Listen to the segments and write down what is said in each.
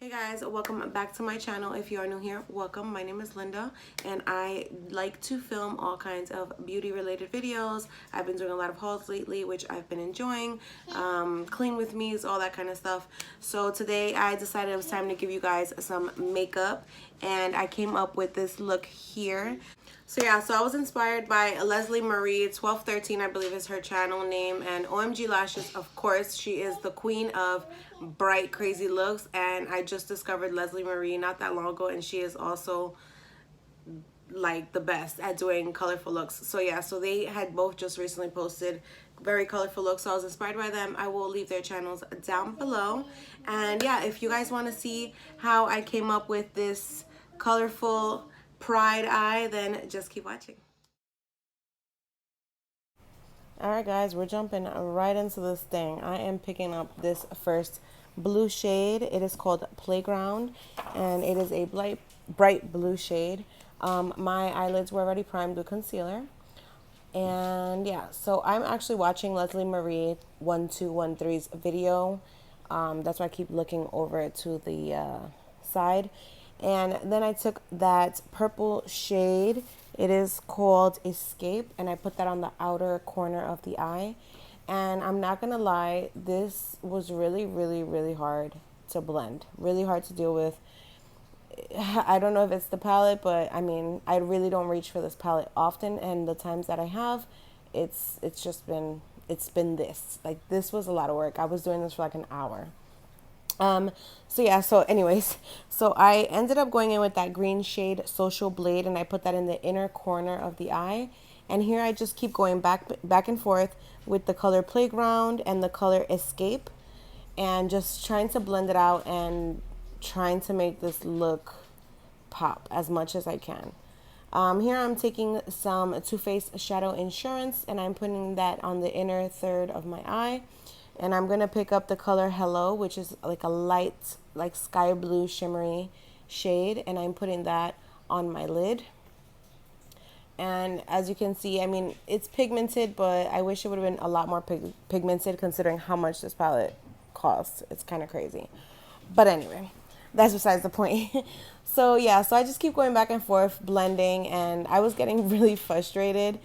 Hey guys, welcome back to my channel. If you are new here, welcome. My name is Linda and I like to film all kinds of beauty related videos. I've been doing a lot of hauls lately, which I've been enjoying. Clean with me's, all that kind of stuff. So today I decided it was time to give you guys some makeup and I came up with this look here. So yeah, so I was inspired by Leslie Marie, 1213 I believe is her channel name, and OMG Lashes, of course. She is the queen of bright, crazy looks, and I just discovered Leslie Marie not that long ago, and she is also like the best at doing colorful looks. So yeah, so they had both just recently posted very colorful looks, so I was inspired by them. I will leave their channels down below. And yeah, if you guys want to see how I came up with this colorful pride eye, then just keep watching. Alright guys, we're jumping right into this thing. I am picking up this first blue shade. It is called Playground and it is a bright blue shade. My eyelids were already primed with concealer. And yeah, so I'm actually watching Leslie Marie 1213's video. That's why I keep looking over to the side. And then I took that purple shade. It is called Escape, and I put that on the outer corner of the eye. And I'm not gonna lie, this was really hard to blend, really hard to deal with. I don't know if it's the palette, but I mean, I really don't reach for this palette often, and the times that I have, it's been this. Like, this was a lot of work. I was doing this for like an hour. So yeah, so anyways, so I ended up going in with that green shade Social Blade, and I put that in the inner corner of the eye. And here I just keep going back and forth with the color Playground and the color Escape, and just trying to blend it out and trying to make this look pop as much as I can. Here I'm taking some Too Faced Shadow Insurance, and I'm putting that on the inner third of my eye. And I'm going to pick up the color Hello, which is like a light, like sky blue shimmery shade. And I'm putting that on my lid. And as you can see, I mean, it's pigmented, but I wish it would have been a lot more pigmented considering how much this palette costs. It's kind of crazy. But anyway, that's besides the point. So yeah, so I just keep going back and forth blending, and I was getting really frustrated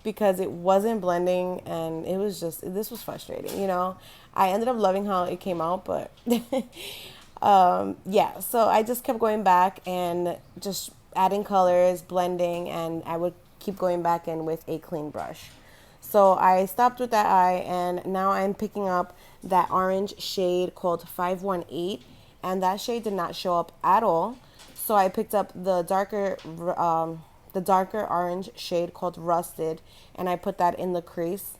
because it wasn't blending, and it was just, this was frustrating, you know. I ended up loving how it came out, but yeah, so I just kept going back and just adding colors, blending, and I would keep going back in with a clean brush. So I stopped with that eye, and now I'm picking up that orange shade called 518, and that shade did not show up at all. So I picked up the darker orange shade called Rusted, and I put that in the crease,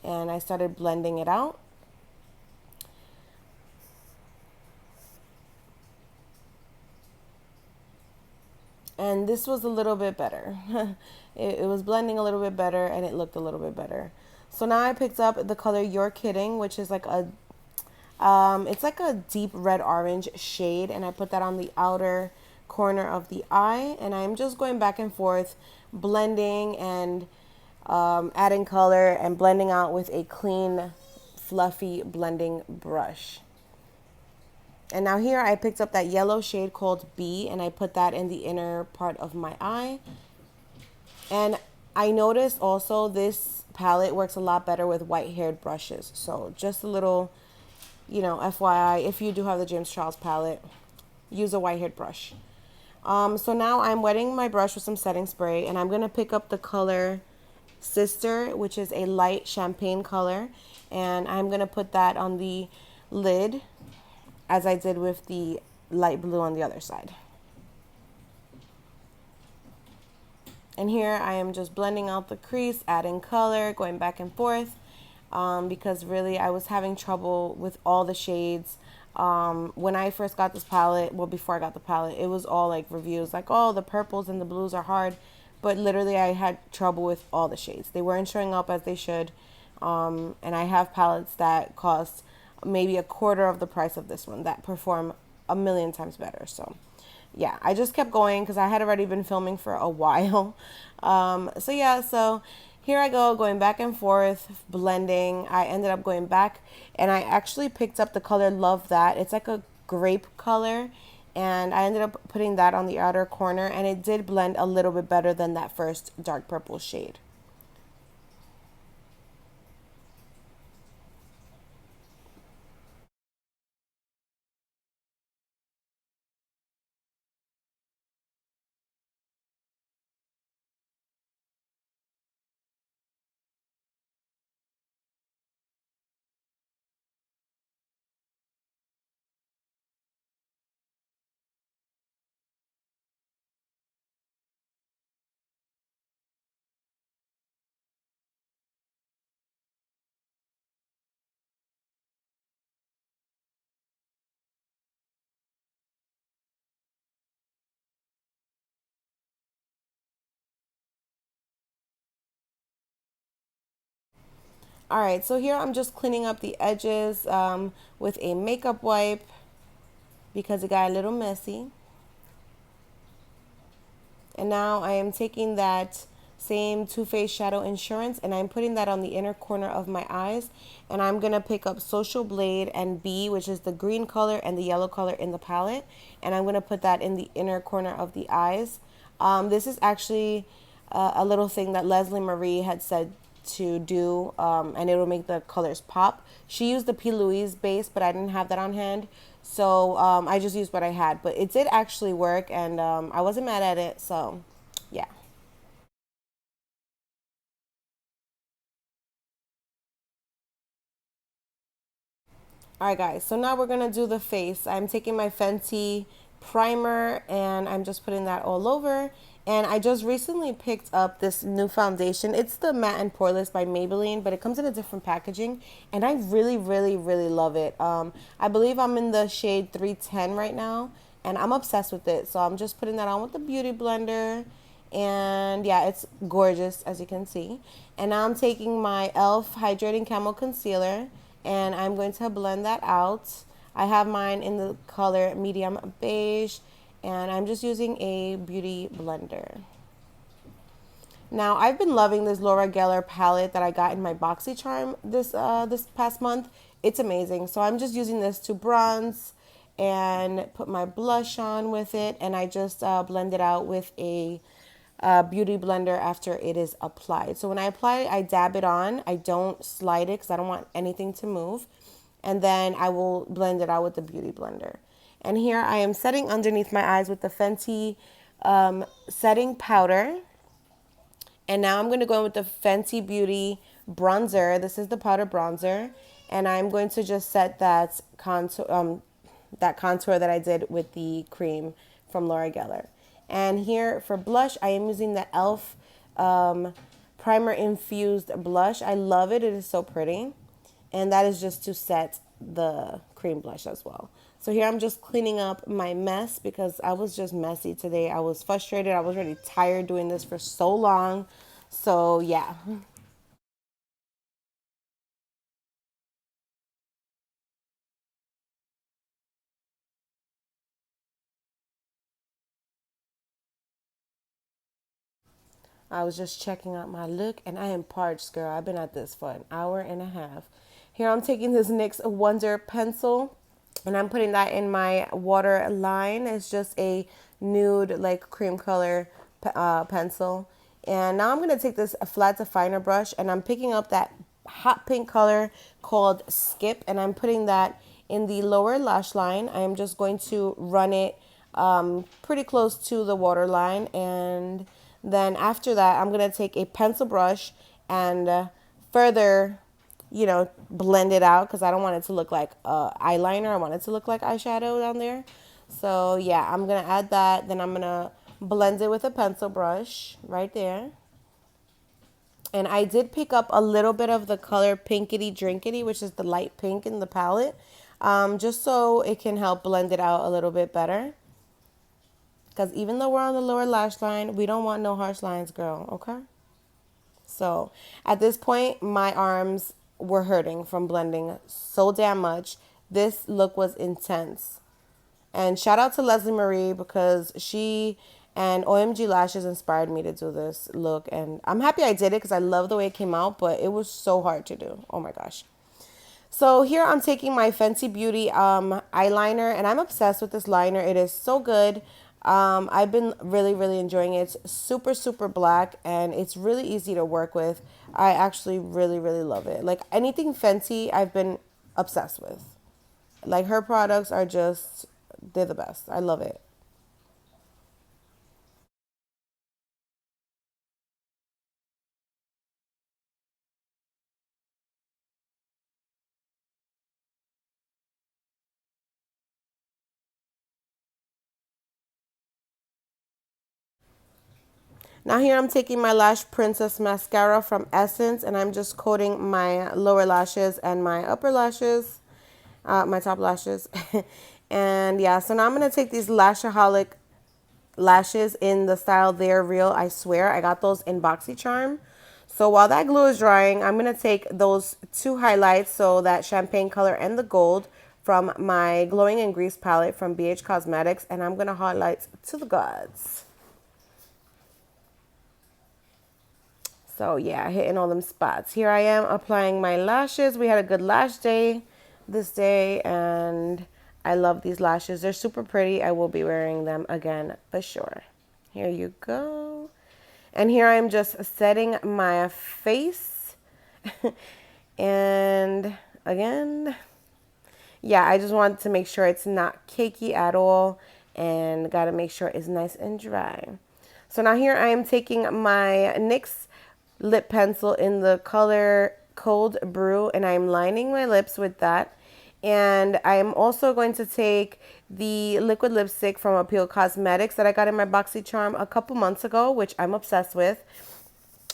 and I started blending it out. And this was a little bit better. It was blending a little bit better, and it looked a little bit better. So now I picked up the color You're Kidding, which is like a it's like a deep red orange shade, and I put that on the outer corner of the eye, and I'm just going back and forth blending and adding color and blending out with a clean fluffy blending brush. And now here I picked up that yellow shade called B, and I put that in the inner part of my eye. And I noticed also this palette works a lot better with white haired brushes, so just a little, you know, FYI, if you do have the James Charles palette, use a white haired brush. So now I'm wetting my brush with some setting spray, and I'm going to pick up the color Sister, which is a light champagne color, and I'm going to put that on the lid as I did with the light blue on the other side. And here I am just blending out the crease, adding color, going back and forth, because really I was having trouble with all the shades. When I first got this palette, well, before I got the palette, it was all like reviews like, oh, the purples and the blues are hard, but literally I had trouble with all the shades. They weren't showing up as they should. And I have palettes that cost maybe a quarter of the price of this one that perform a million times better. So yeah, I just kept going because I had already been filming for a while. So yeah, so here I go, going back and forth, blending. I ended up going back, and I actually picked up the color Love That. It's like a grape color, and I ended up putting that on the outer corner, and it did blend a little bit better than that first dark purple shade. All right, so here I'm just cleaning up the edges with a makeup wipe because it got a little messy. And now I am taking that same Too Faced Shadow Insurance and I'm putting that on the inner corner of my eyes. And I'm going to pick up Social Blade and B, which is the green color and the yellow color in the palette. And I'm going to put that in the inner corner of the eyes. This is actually a little thing that Leslie Marie had said to do, and it will make the colors pop. She used the P. Louise base, but I didn't have that on hand. So I just used what I had. But it did actually work, and I wasn't mad at it. So, yeah. All right, guys. So now we're going to do the face. I'm taking my Fenty primer, and I'm just putting that all over. And I just recently picked up this new foundation. It's the Matte and Poreless by Maybelline, but it comes in a different packaging. And I really, really, really love it. I believe I'm in the shade 310 right now, and I'm obsessed with it. So I'm just putting that on with the Beauty Blender. And yeah, it's gorgeous, as you can see. And now I'm taking my e.l.f. Hydrating Camo Concealer, and I'm going to blend that out. I have mine in the color medium beige, and I'm just using a beauty blender. Now, I've been loving this Laura Geller palette that I got in my boxycharm this past month. It's amazing. So I'm just using this to bronze and put my blush on with it, and I just blend it out with a beauty blender after it is applied. So when I apply it, I dab it on. I don't slide it because I don't want anything to move. And then I will blend it out with the beauty blender. And here I am setting underneath my eyes with the Fenty setting powder. And now I'm going to go in with the Fenty Beauty bronzer. This is the powder bronzer. And I'm going to just set that contour that I did with the cream from Laura Geller. And here for blush, I am using the e.l.f. Primer Infused Blush. I love it. It is so pretty. And that is just to set the cream blush as well. So here I'm just cleaning up my mess because I was just messy today. I was frustrated. I was already tired doing this for so long. So yeah. I was just checking out my look and I am parched, girl. I've been at this for an hour and a half. Here I'm taking this NYX Wonder pencil and I'm putting that in my Waterline. It's just a nude, like cream color pencil. And now I'm going to take this flat definer brush and I'm picking up that hot pink color called Skip and I'm putting that in the lower lash line. I am just going to run it pretty close to the waterline, and then after that I'm going to take a pencil brush and further, blend it out because I don't want it to look like eyeliner. I want it to look like eyeshadow down there. So yeah, I'm going to add that. Then I'm going to blend it with a pencil brush right there. And I did pick up a little bit of the color Pinkity Drinkity, which is the light pink in the palette, just so it can help blend it out a little bit better. Because even though we're on the lower lash line, we don't want no harsh lines, girl, okay? So at this point, my arms were hurting from blending so damn much. This look was intense. And shout out to Leslie Marie because she and OMG Lashes inspired me to do this look. And I'm happy I did it because I love the way it came out, but it was so hard to do. Oh my gosh. So here I'm taking my Fenty Beauty eyeliner, and I'm obsessed with this liner. It is so good. I've been really enjoying it. It's super, super black, and it's really easy to work with. I actually really love it. Like anything Fenty, I've been obsessed with. Like her products are just, they're the best. I love it. Now here I'm taking my Lash Princess mascara from Essence, and I'm just coating my lower lashes and my upper lashes, my top lashes. And yeah, so now I'm going to take these Lashaholic lashes in the style They're Real, I Swear. I got those in boxycharm. So while that glue is drying, I'm going to take those two highlights, so that champagne color and the gold, from my Glowing in Grease palette from BH Cosmetics, and I'm going to highlight to the gods. So yeah, hitting all them spots. Here I am applying my lashes. We had a good lash day this day, and I love these lashes. They're super pretty. I will be wearing them again for sure. Here you go. And here I'm just setting my face. And again, yeah, I just want to make sure it's not cakey at all, and got to make sure it's nice and dry. So now here I am taking my NYX lip pencil in the color Cold Brew, and I'm lining my lips with that. And I'm also going to take the liquid lipstick from Appeal Cosmetics that I got in my BoxyCharm a couple months ago, which I'm obsessed with.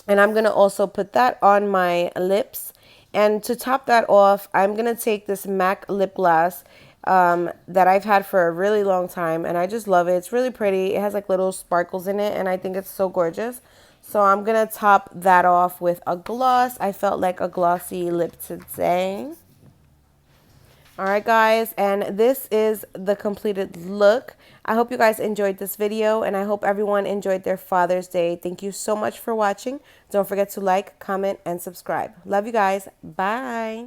And I'm going to also put that on my lips. And to top that off, I'm going to take this MAC lip gloss that I've had for a really long time. And I just love it. It's really pretty. It has like little sparkles in it, and I think it's so gorgeous. So I'm going to top that off with a gloss. I felt like a glossy lip today. All right, guys, and this is the completed look. I hope you guys enjoyed this video, and I hope everyone enjoyed their Father's Day. Thank you so much for watching. Don't forget to like, comment, and subscribe. Love you guys. Bye.